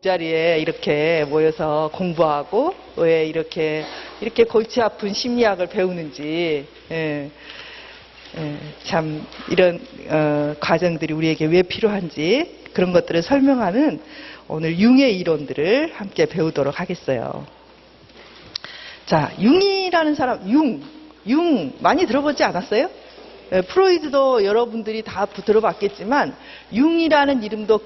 자리에 이렇게 모여서 공부하고 왜 이렇게 골치 아픈 심리학을 배우는지 참 이런 과정들이 우리에게 왜 필요한지 그런 것들을 설명하는 오늘 융의 이론들을 함께 배우도록 하겠어요. 자, 융이라는 사람, 융 많이 들어보지 않았어요? 프로이드도 여러분들이 다 들어봤겠지만 융이라는 이름도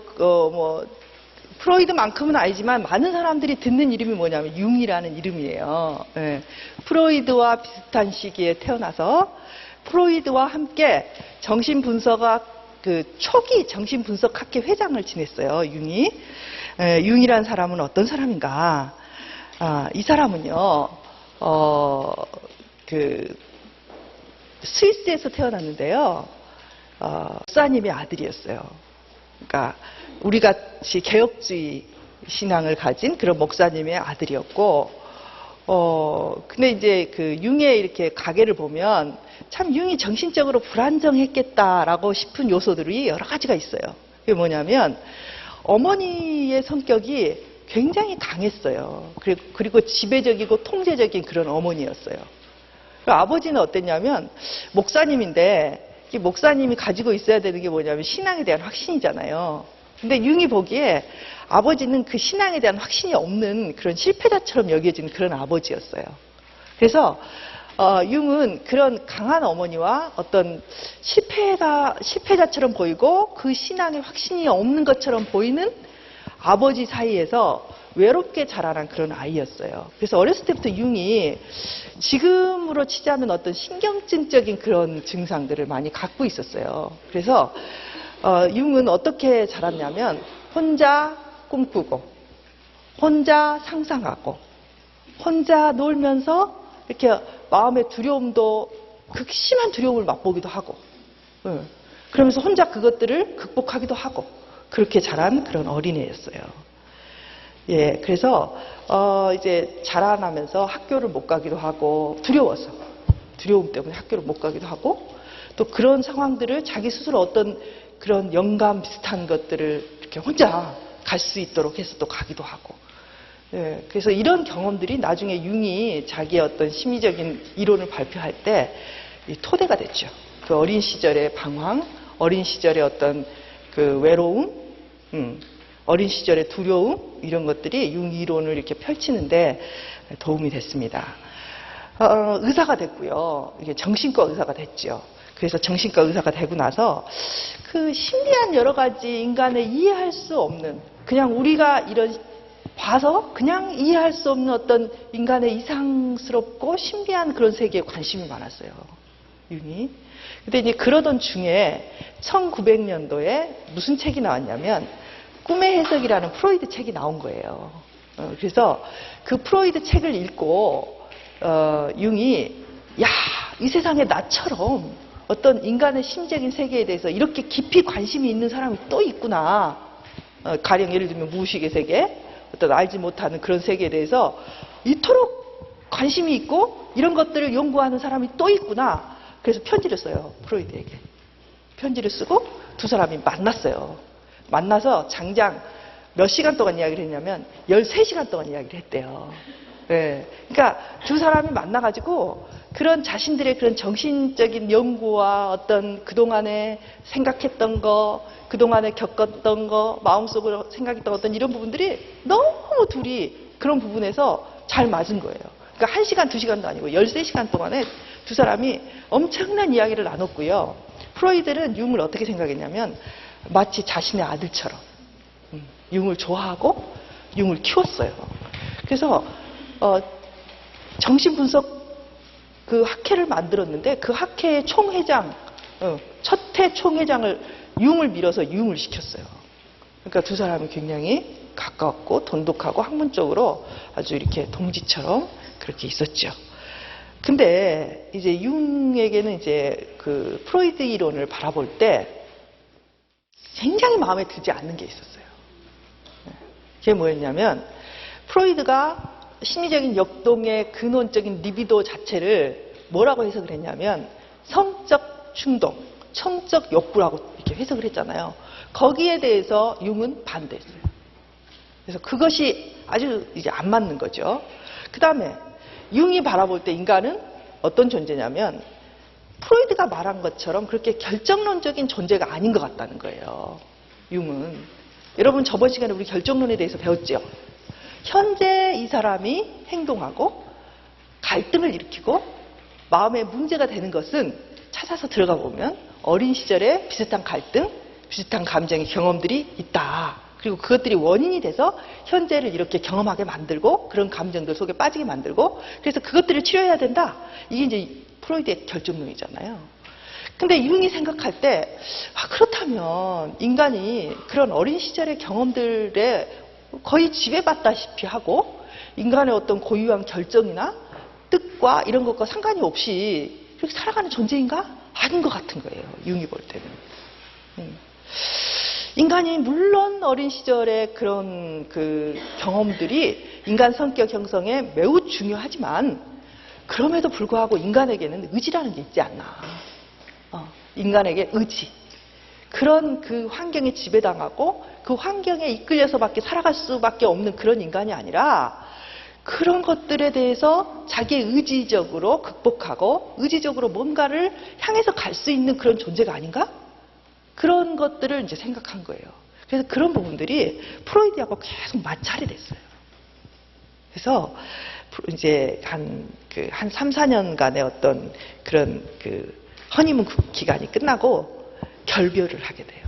프로이드만큼은 아니지만 많은 사람들이 듣는 이름이 뭐냐면 융이라는 이름이에요. 프로이드와 비슷한 시기에 태어나서 프로이드와 함께 정신분석학 초기 정신분석학회 회장을 지냈어요. 융이. 융이라는 사람은 어떤 사람인가? 이 사람은요. 스위스에서 태어났는데요. 목사님의 아들이었어요. 그러니까 우리 같이 개혁주의 신앙을 가진 그런 목사님의 아들이었고, 근데 이제 융의 이렇게 가계를 보면 참 융이 정신적으로 불안정했겠다라고 싶은 요소들이 여러 가지가 있어요. 그게 뭐냐면 어머니의 성격이 굉장히 강했어요. 그리고 지배적이고 통제적인 그런 어머니였어요. 아버지는 어땠냐면 목사님인데 이 목사님이 가지고 있어야 되는 게 뭐냐면 신앙에 대한 확신이잖아요. 근데 융이 보기에 아버지는 그 신앙에 대한 확신이 없는 그런 실패자처럼 여겨진 그런 아버지였어요. 그래서 융은 그런 강한 어머니와 어떤 실패자처럼 보이고 그 신앙에 확신이 없는 것처럼 보이는 아버지 사이에서 외롭게 자라난 그런 아이였어요. 그래서 어렸을 때부터 융이 지금으로 치자면 어떤 신경증적인 그런 증상들을 많이 갖고 있었어요. 그래서 융은 어떻게 자랐냐면 혼자 꿈꾸고 혼자 상상하고 혼자 놀면서 이렇게 마음의 두려움도 극심한 두려움을 맛보기도 하고 그러면서 혼자 그것들을 극복하기도 하고 그렇게 자란 그런 어린애였어요. 예, 그래서 이제 자라나면서 학교를 못 가기도 하고 두려워서 두려움 때문에 학교를 못 가기도 하고 또 그런 상황들을 자기 스스로 어떤 그런 영감 비슷한 것들을 이렇게 혼자 갈 수 있도록 해서 또 가기도 하고 예, 그래서 이런 경험들이 나중에 융이 자기의 어떤 심리적인 이론을 발표할 때 토대가 됐죠. 그 어린 시절의 방황, 어린 시절의 어떤 그 외로움, 어린 시절의 두려움 이런 것들이 융 이론을 이렇게 펼치는데 도움이 됐습니다. 의사가 됐고요. 이게 정신과 의사가 됐죠. 그래서 정신과 의사가 되고 나서 그 신비한 여러 가지 인간의 이해할 수 없는 그냥 우리가 이런 봐서 그냥 이해할 수 없는 어떤 인간의 이상스럽고 신비한 그런 세계에 관심이 많았어요. 융이. 근데 이제 그러던 중에 1900년도에 무슨 책이 나왔냐면 꿈의 해석이라는 프로이드 책이 나온 거예요. 그래서 그 프로이드 책을 읽고 융이 이 세상에 나처럼 어떤 인간의 심적인 세계에 대해서 이렇게 깊이 관심이 있는 사람이 또 있구나. 가령 예를 들면 무의식의 세계, 어떤 알지 못하는 그런 세계에 대해서 이토록 관심이 있고 이런 것들을 연구하는 사람이 또 있구나. 그래서 편지를 써요. 프로이드에게. 편지를 쓰고 두 사람이 만났어요. 만나서 장장 몇 시간 동안 이야기를 했냐면 13시간 동안 이야기를 했대요. 네. 그러니까 두 사람이 만나가지고 그런 자신들의 그런 정신적인 연구와 어떤 그동안에 생각했던 거, 그동안에 겪었던 거, 마음속으로 생각했던 어떤 이런 부분들이 너무 둘이 그런 부분에서 잘 맞은 거예요. 그러니까 1시간, 2시간도 아니고 13시간 동안에 두 사람이 엄청난 이야기를 나눴고요. 프로이드는 융을 어떻게 생각했냐면 마치 자신의 아들처럼 융을 좋아하고 융을 키웠어요. 그래서 정신분석 그 학회를 만들었는데 그 학회의 총회장, 첫해 총회장을 융을 밀어서 융을 시켰어요. 그러니까 두 사람이 굉장히 가까웠고 돈독하고 학문적으로 아주 이렇게 동지처럼 그렇게 있었죠. 근데 이제 융에게는 이제 그 프로이드 이론을 바라볼 때 굉장히 마음에 들지 않는 게 있었어요. 그게 뭐였냐면 프로이드가 심리적인 역동의 근원적인 리비도 자체를 뭐라고 해석을 했냐면 성적 충동, 성적 욕구라고 이렇게 해석을 했잖아요. 거기에 대해서 융은 반대했어요. 그래서 그것이 아주 이제 안 맞는 거죠. 그 다음에 융이 바라볼 때 인간은 어떤 존재냐면 프로이드가 말한 것처럼 그렇게 결정론적인 존재가 아닌 것 같다는 거예요. 융은. 여러분 저번 시간에 우리 결정론에 대해서 배웠죠. 현재 이 사람이 행동하고 갈등을 일으키고 마음에 문제가 되는 것은 찾아서 들어가 보면 어린 시절에 비슷한 갈등, 비슷한 감정의 경험들이 있다. 그리고 그것들이 원인이 돼서 현재를 이렇게 경험하게 만들고 그런 감정들 속에 빠지게 만들고 그래서 그것들을 치료해야 된다. 이게 이제 프로이드의 결정론이잖아요. 근데 융이 생각할 때 그렇다면 인간이 그런 어린 시절의 경험들에 거의 지배받다시피 하고 인간의 어떤 고유한 결정이나 뜻과 이런 것과 상관이 없이 그렇게 살아가는 존재인가? 아닌 것 같은 거예요. 융이 볼 때는. 인간이 물론 어린 시절의 그런 그 경험들이 인간 성격 형성에 매우 중요하지만 그럼에도 불구하고 인간에게는 의지라는 게 있지 않나. 인간에게 의지. 그런 그 환경에 지배당하고 그 환경에 이끌려서밖에 살아갈 수밖에 없는 그런 인간이 아니라 그런 것들에 대해서 자기의 의지적으로 극복하고 의지적으로 뭔가를 향해서 갈 수 있는 그런 존재가 아닌가? 그런 것들을 이제 생각한 거예요. 그래서 그런 부분들이 프로이드하고 계속 마찰이 됐어요. 그래서 이제 한 3, 4년간의 어떤 그런 그 허니문 기간이 끝나고 결별을 하게 돼요.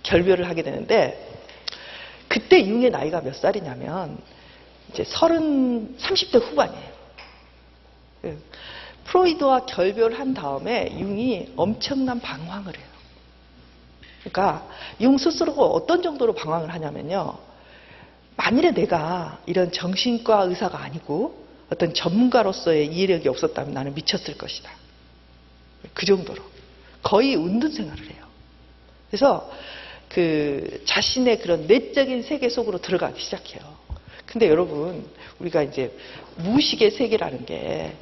결별을 하게 되는데 그때 융의 나이가 몇 살이냐면 이제 30대 후반이에요. 프로이드와 결별한 다음에 융이 엄청난 방황을 해요. 그러니까 융 스스로가 어떤 정도로 방황을 하냐면요. 만일에 내가 이런 정신과 의사가 아니고 어떤 전문가로서의 이해력이 없었다면 나는 미쳤을 것이다. 그 정도로 거의 운동 생활을 해요. 그래서 그 자신의 그런 내적인 세계 속으로 들어가기 시작해요. 근데 여러분 우리가 이제 무의식의 세계라는 게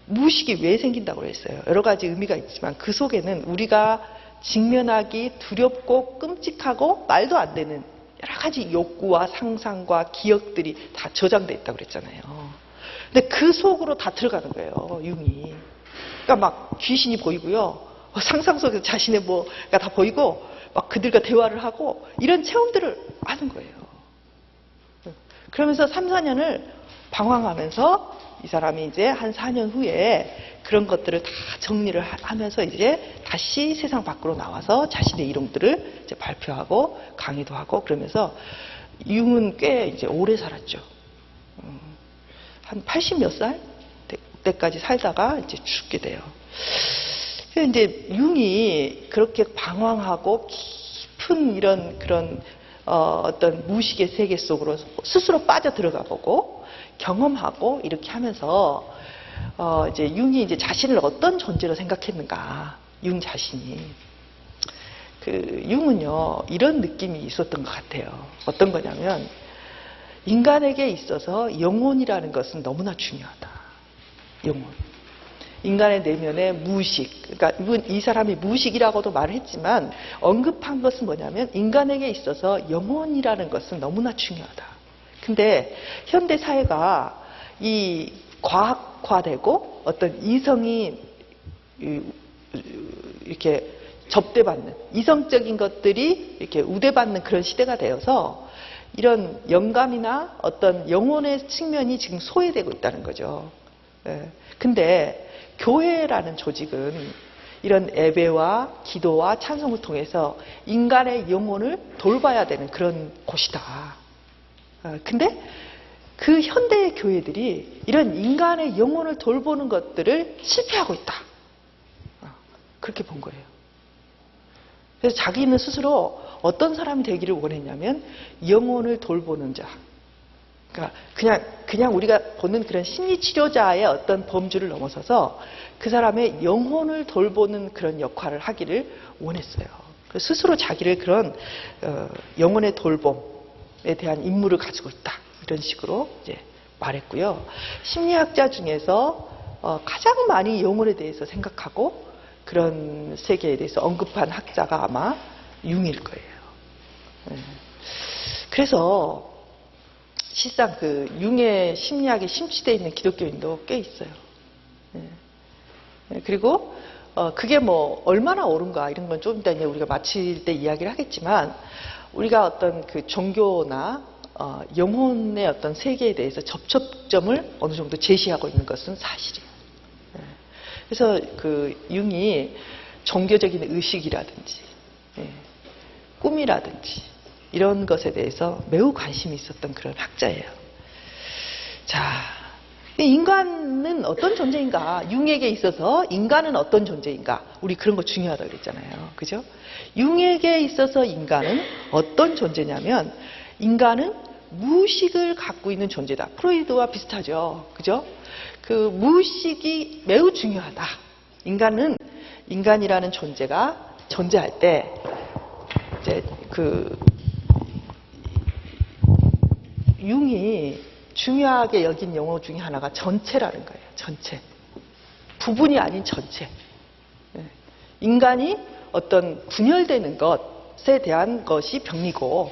무의식이 왜 생긴다고 그랬어요. 여러 가지 의미가 있지만 그 속에는 우리가 직면하기 두렵고 끔찍하고 말도 안 되는 여러 가지 욕구와 상상과 기억들이 다 저장돼 있다고 그랬잖아요. 근데 그 속으로 다 들어가는 거예요, 융이. 그러니까 막 귀신이 보이고요. 상상 속에서 자신의 뭐가 다 보이고 막 그들과 대화를 하고 이런 체험들을 하는 거예요. 그러면서 3, 4년을 방황하면서 이 사람이 이제 한 4년 후에 그런 것들을 다 정리를 하면서 이제 다시 세상 밖으로 나와서 자신의 이론들을 이제 발표하고 강의도 하고 그러면서 융은 꽤 이제 오래 살았죠. 한 80 몇 살 때까지 살다가 이제 죽게 돼요. 이제 융이 그렇게 방황하고 깊은 이런 그런 어떤 무의식의 세계 속으로 스스로 빠져 들어가 보고 경험하고 이렇게 하면서 이제 융이 이제 자신을 어떤 존재로 생각했는가? 융 자신이 융은요 이런 느낌이 있었던 것 같아요. 어떤 거냐면 인간에게 있어서 영혼이라는 것은 너무나 중요하다. 영혼. 인간의 내면의 무의식. 그러니까 이 사람이 무의식이라고도 말을 했지만 언급한 것은 뭐냐면 인간에게 있어서 영혼이라는 것은 너무나 중요하다. 근데 현대 사회가 이 과학화되고 어떤 이성이 이렇게 접대받는 이성적인 것들이 이렇게 우대받는 그런 시대가 되어서 이런 영감이나 어떤 영혼의 측면이 지금 소외되고 있다는 거죠. 근데 교회라는 조직은 이런 예배와 기도와 찬송을 통해서 인간의 영혼을 돌봐야 되는 그런 곳이다. 근데 그 현대의 교회들이 이런 인간의 영혼을 돌보는 것들을 실패하고 있다. 그렇게 본 거예요. 그래서 자기는 스스로 어떤 사람이 되기를 원했냐면 영혼을 돌보는 자. 그러니까 그냥 우리가 보는 그런 심리치료자의 어떤 범주를 넘어서서 그 사람의 영혼을 돌보는 그런 역할을 하기를 원했어요. 스스로 자기를 그런 영혼의 돌봄에 대한 임무를 가지고 있다. 이런 식으로 이제 말했고요. 심리학자 중에서 가장 많이 영혼에 대해서 생각하고 그런 세계에 대해서 언급한 학자가 아마 융일 거예요. 그래서 실상 그 융의 심리학에 심취되어 있는 기독교인도 꽤 있어요. 그리고 그게 뭐 얼마나 옳은가 이런 건 좀 이따 이제 우리가 마칠 때 이야기를 하겠지만, 우리가 어떤 그 종교나 영혼의 어떤 세계에 대해서 접촉점을 어느 정도 제시하고 있는 것은 사실이에요. 그래서 그 융이 종교적인 의식이라든지 꿈이라든지 이런 것에 대해서 매우 관심이 있었던 그런 학자예요. 자, 인간은 어떤 존재인가? 융에게 있어서 인간은 어떤 존재인가? 우리 그런 거 중요하다고 그랬잖아요. 그죠? 융에게 있어서 인간은 어떤 존재냐면, 인간은 무의식을 갖고 있는 존재다. 프로이드와 비슷하죠. 그죠? 그 무의식이 매우 중요하다. 인간이라는 존재가 존재할 때, 이제 융이 중요하게 여긴 용어 중에 하나가 전체라는 거예요. 전체. 부분이 아닌 전체. 인간이 어떤 분열되는 것에 대한 것이 병리고,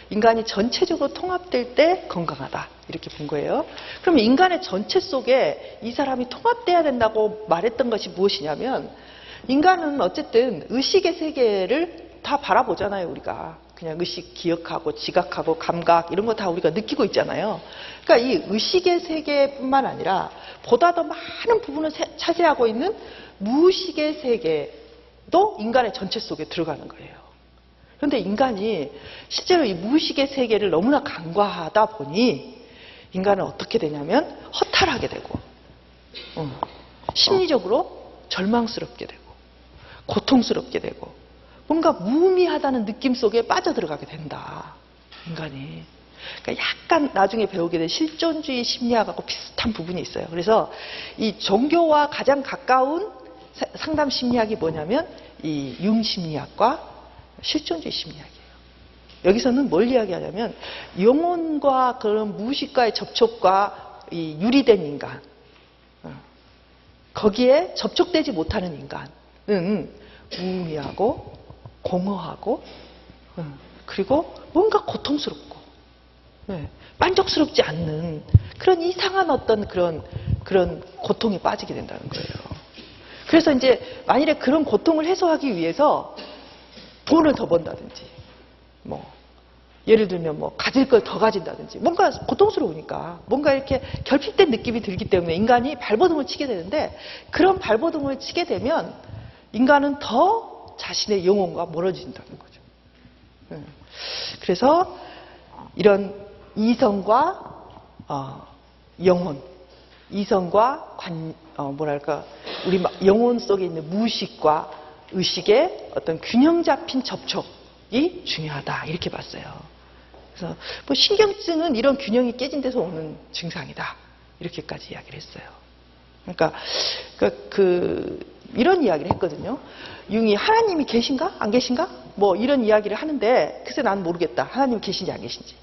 인간이 전체적으로 통합될 때 건강하다. 이렇게 본 거예요. 그럼 인간의 전체 속에 이 사람이 통합돼야 된다고 말했던 것이 무엇이냐면, 인간은 어쨌든 의식의 세계를 다 바라보잖아요, 우리가. 그냥 의식, 기억하고 지각하고 감각 이런 거 다 우리가 느끼고 있잖아요. 그러니까 이 의식의 세계뿐만 아니라 보다 더 많은 부분을 차지하고 있는 무의식의 세계도 인간의 전체 속에 들어가는 거예요. 그런데 인간이 실제로 이 무의식의 세계를 너무나 간과하다 보니 인간은 어떻게 되냐면 허탈하게 되고, 심리적으로 절망스럽게 되고, 고통스럽게 되고, 뭔가 무의미하다는 느낌 속에 빠져들어가게 된다, 인간이. 그러니까 약간 나중에 배우게 될 실존주의 심리학하고 비슷한 부분이 있어요. 그래서 이 종교와 가장 가까운 상담 심리학이 뭐냐면 이 융 심리학과 실존주의 심리학이에요. 여기서는 뭘 이야기하냐면, 영혼과 그런 무의식과의 접촉과 이 유리된 인간, 거기에 접촉되지 못하는 인간은 무의미하고 공허하고, 그리고 뭔가 고통스럽고, 만족스럽지 않는 그런 이상한 어떤 그런 고통에 빠지게 된다는 거예요. 그래서 이제 만일에 그런 고통을 해소하기 위해서 돈을 더 번다든지, 뭐 예를 들면 뭐 가질 걸 더 가진다든지, 뭔가 고통스러우니까 뭔가 이렇게 결핍된 느낌이 들기 때문에 인간이 발버둥을 치게 되는데, 그런 발버둥을 치게 되면 인간은 더 자신의 영혼과 멀어진다는 거죠. 그래서 이런 이성과 영혼, 이성과 우리 영혼 속에 있는 무의식과 의식의 어떤 균형 잡힌 접촉이 중요하다, 이렇게 봤어요. 그래서 뭐 신경증은 이런 균형이 깨진 데서 오는 증상이다, 이렇게까지 이야기를 했어요. 그러니까 이런 이야기를 했거든요. 융이 하나님이 계신가? 안 계신가? 뭐 이런 이야기를 하는데, 글쎄 난 모르겠다, 하나님이 계신지 안 계신지.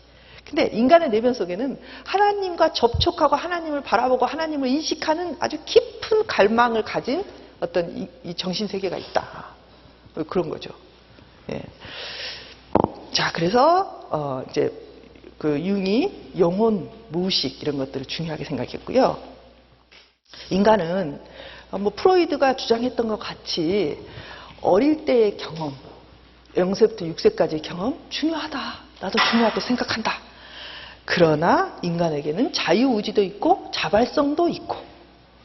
근데 인간의 내면 속에는 하나님과 접촉하고 하나님을 바라보고 하나님을 인식하는 아주 깊은 갈망을 가진 어떤 이 정신세계가 있다, 그런 거죠. 예. 자, 그래서 이제 그 융이 영혼, 무의식 이런 것들을 중요하게 생각했고요. 인간은 뭐 프로이드가 주장했던 것 같이 어릴 때의 경험, 0세부터 6세까지의 경험 중요하다, 나도 중요하다고 생각한다. 그러나 인간에게는 자유의지도 있고 자발성도 있고,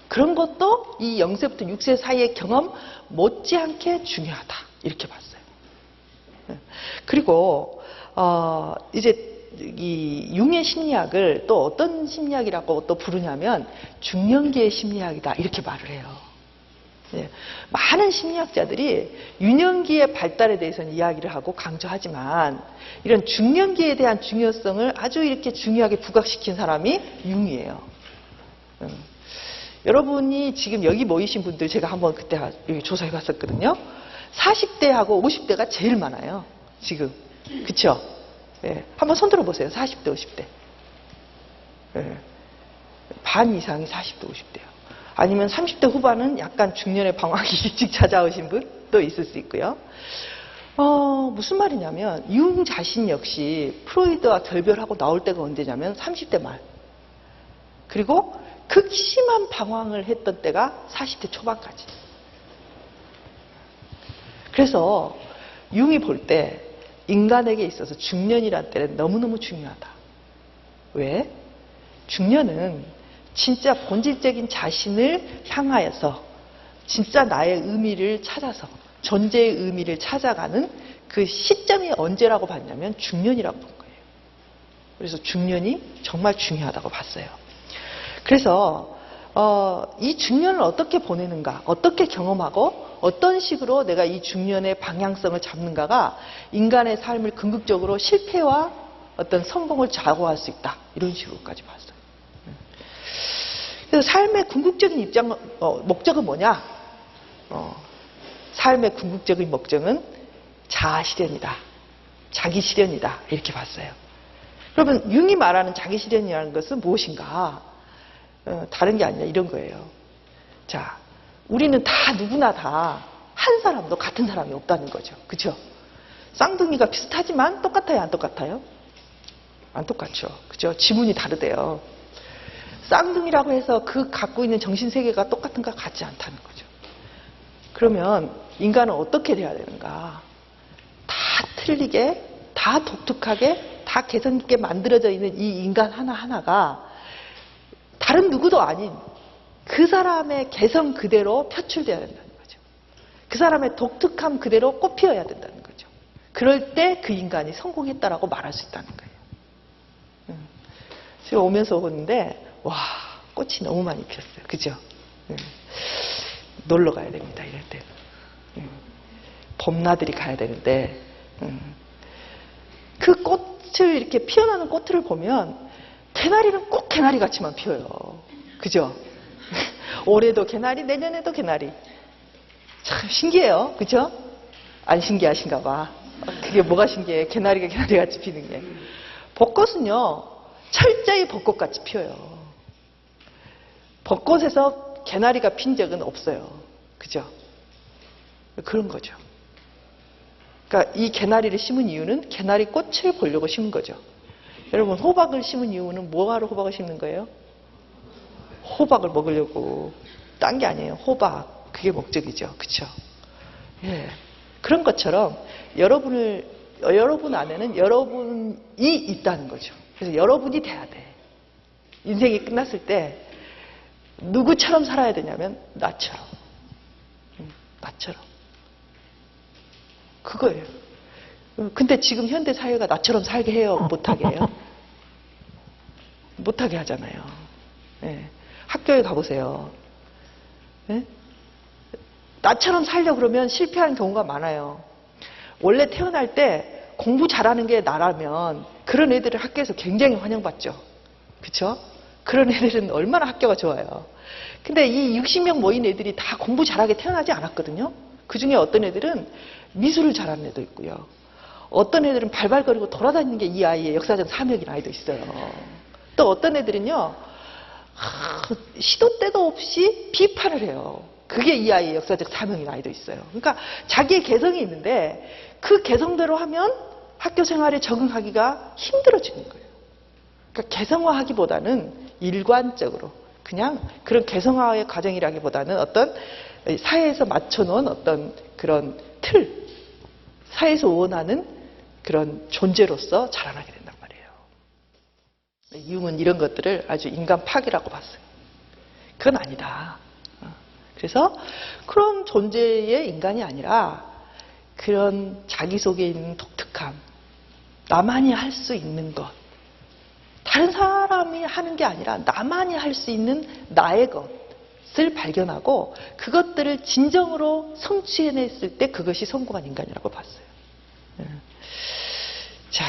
그런 것도 이 0세부터 6세 사이의 경험 못지않게 중요하다, 이렇게 봤어요. 그리고 이제 이 융의 심리학을 또 어떤 심리학이라고 또 부르냐면 중년기의 심리학이다, 이렇게 말을 해요. 많은 심리학자들이 유년기의 발달에 대해서는 이야기를 하고 강조하지만, 이런 중년기에 대한 중요성을 아주 이렇게 중요하게 부각시킨 사람이 융이에요. 여러분이 지금 여기 모이신 분들 제가 한번 그때 여기 조사해 봤었거든요. 40대하고 50대가 제일 많아요, 지금. 그쵸? 한번 손 들어보세요. 40대, 50대. 반 이상이 40대, 50대요. 아니면 30대 후반은 약간 중년의 방황이 일찍 찾아오신 분도 있을 수 있고요. 무슨 말이냐면 융 자신 역시 프로이드와 결별하고 나올 때가 언제냐면 30대 말. 그리고 극심한 방황을 했던 때가 40대 초반까지. 그래서 융이 볼 때 인간에게 있어서 중년이라는 때는 너무너무 중요하다. 왜? 중년은 진짜 본질적인 자신을 향하여서 진짜 나의 의미를 찾아서 존재의 의미를 찾아가는 그 시점이 언제라고 봤냐면 중년이라고 본 거예요. 그래서 중년이 정말 중요하다고 봤어요. 그래서 이 중년을 어떻게 보내는가, 어떻게 경험하고 어떤 식으로 내가 이 중년의 방향성을 잡는가가 인간의 삶을 궁극적으로 실패와 어떤 성공을 좌우할 수 있다. 이런 식으로까지 봤어요. 그래서 삶의 궁극적인 목적은 뭐냐? 삶의 궁극적인 목적은 자아 실현이다. 자기 실현이다. 이렇게 봤어요. 그러면 융이 말하는 자기 실현이라는 것은 무엇인가? 다른 게 아니라 이런 거예요. 자, 우리는 다 누구나 다 한 사람도 같은 사람이 없다는 거죠. 그렇죠? 쌍둥이가 비슷하지만 똑같아요? 안 똑같아요? 안 똑같죠. 그렇죠? 지문이 다르대요. 쌍둥이라고 해서 그 갖고 있는 정신세계가 똑같은가? 같지 않다는 거죠. 그러면 인간은 어떻게 돼야 되는가? 다 틀리게, 다 독특하게, 다 개성 있게 만들어져 있는 이 인간 하나하나가 다른 누구도 아닌 그 사람의 개성 그대로 표출되어야 된다는 거죠. 그 사람의 독특함 그대로 꽃피어야 된다는 거죠. 그럴 때 그 인간이 성공했다라고 말할 수 있다는 거예요. 제가 오면서 보는데 와, 꽃이 너무 많이 피었어요. 그죠? 놀러 가야 됩니다. 이럴 때. 봄나들이 가야 되는데 그 꽃을 이렇게 피어나는 꽃을 보면 개나리는 꼭 개나리 같이만 피어요. 그죠? 올해도 개나리, 내년에도 개나리. 참 신기해요. 그죠? 안 신기하신가 봐. 그게 뭐가 신기해? 개나리가 개나리 같이 피는 게. 벚꽃은요, 철저히 벚꽃같이 피어요. 벚꽃에서 개나리가 핀 적은 없어요. 그죠? 그런 거죠. 그러니까 이 개나리를 심은 이유는 개나리 꽃을 보려고 심은 거죠. 여러분, 호박을 심은 이유는 뭐하러 호박을 심는 거예요? 호박을 먹으려고. 딴 게 아니에요. 호박. 그게 목적이죠. 그렇죠? 예. 그런 것처럼 여러분 안에는 여러분이 있다는 거죠. 그래서 여러분이 돼야 돼. 인생이 끝났을 때 누구처럼 살아야 되냐면 나처럼. 나처럼. 그거예요. 근데 지금 현대 사회가 나처럼 살게 해요? 못하게 해요? 못하게 하잖아요. 예. 학교에 가보세요. 예? 나처럼 살려고 그러면 실패하는 경우가 많아요. 원래 태어날 때 공부 잘하는 게 나라면 그런 애들은 학교에서 굉장히 환영받죠. 그렇죠? 그런 애들은 얼마나 학교가 좋아요. 근데 이 60명 모인 애들이 다 공부 잘하게 태어나지 않았거든요. 그중에 어떤 애들은 미술을 잘하는 애도 있고요. 어떤 애들은 발발거리고 돌아다니는 게 이 아이의 역사적 사명인 아이도 있어요. 또 어떤 애들은요, 시도 때도 없이 비판을 해요. 그게 이 아이의 역사적 사명인 아이도 있어요. 그러니까 자기의 개성이 있는데 그 개성대로 하면 학교 생활에 적응하기가 힘들어지는 거예요. 그러니까 개성화하기보다는 일관적으로 그냥 그런 개성화의 과정이라기보다는 어떤 사회에서 맞춰놓은 어떤 그런 틀, 사회에서 원하는 그런 존재로서 자라나게 된단 말이에요. 융은 이런 것들을 아주 인간 파괴라고 봤어요. 그건 아니다. 그래서 그런 존재의 인간이 아니라 그런 자기 속에 있는 독특함, 나만이 할 수 있는 것, 다른 사람이 하는 게 아니라 나만이 할 수 있는 나의 것을 발견하고 그것들을 진정으로 성취해냈을 때 그것이 성공한 인간이라고 봤어요. 자,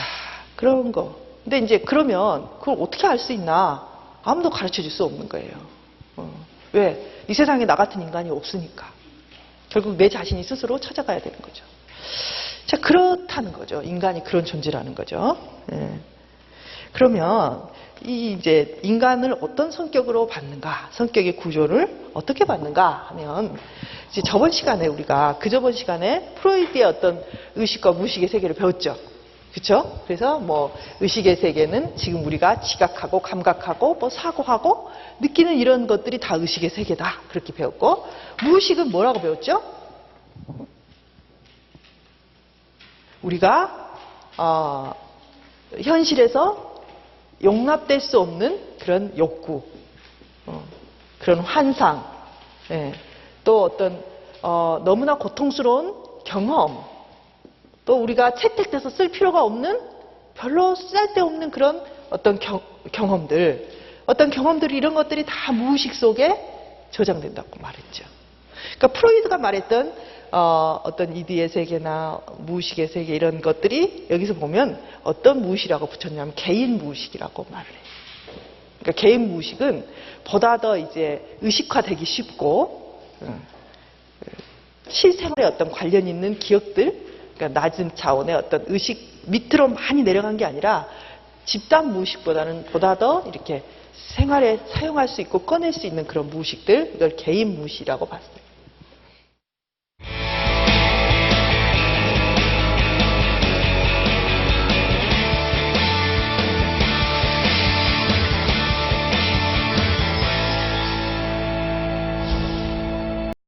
그런 거. 근데 이제 그러면 그걸 어떻게 알 수 있나? 아무도 가르쳐 줄 수 없는 거예요. 왜? 이 세상에 나 같은 인간이 없으니까. 결국 내 자신이 스스로 찾아가야 되는 거죠. 자, 그렇다는 거죠. 인간이 그런 존재라는 거죠. 그러면 이제 인간을 어떤 성격으로 봤는가, 성격의 구조를 어떻게 봤는가 하면 이제 저번 시간에 우리가 그저번 시간에 프로이드의 어떤 의식과 무의식의 세계를 배웠죠. 그렇죠? 그래서 뭐 의식의 세계는 지금 우리가 지각하고 감각하고 뭐 사고하고 느끼는 이런 것들이 다 의식의 세계다. 그렇게 배웠고 무의식은 뭐라고 배웠죠? 우리가 현실에서 용납될 수 없는 그런 욕구, 그런 환상, 예, 또 어떤 너무나 고통스러운 경험, 또 우리가 채택돼서 쓸 필요가 없는 별로 쓸데없는 그런 어떤 경험들, 어떤 경험들이 이런 것들이 다 무의식 속에 저장된다고 말했죠. 그러니까 프로이드가 말했던 어떤 이디의 세계나 무의식의 세계 이런 것들이 여기서 보면 어떤 무의식이라고 붙였냐면 개인 무의식이라고 말을 해요. 그러니까 개인 무의식은 보다 더 이제 의식화되기 쉽고 실생활에 어떤 관련 있는 기억들, 그러니까 낮은 차원의 어떤 의식 밑으로 많이 내려간 게 아니라 집단 무의식보다는 보다 더 이렇게 생활에 사용할 수 있고 꺼낼 수 있는 그런 무의식들, 이걸 개인 무의식이라고 봤어요.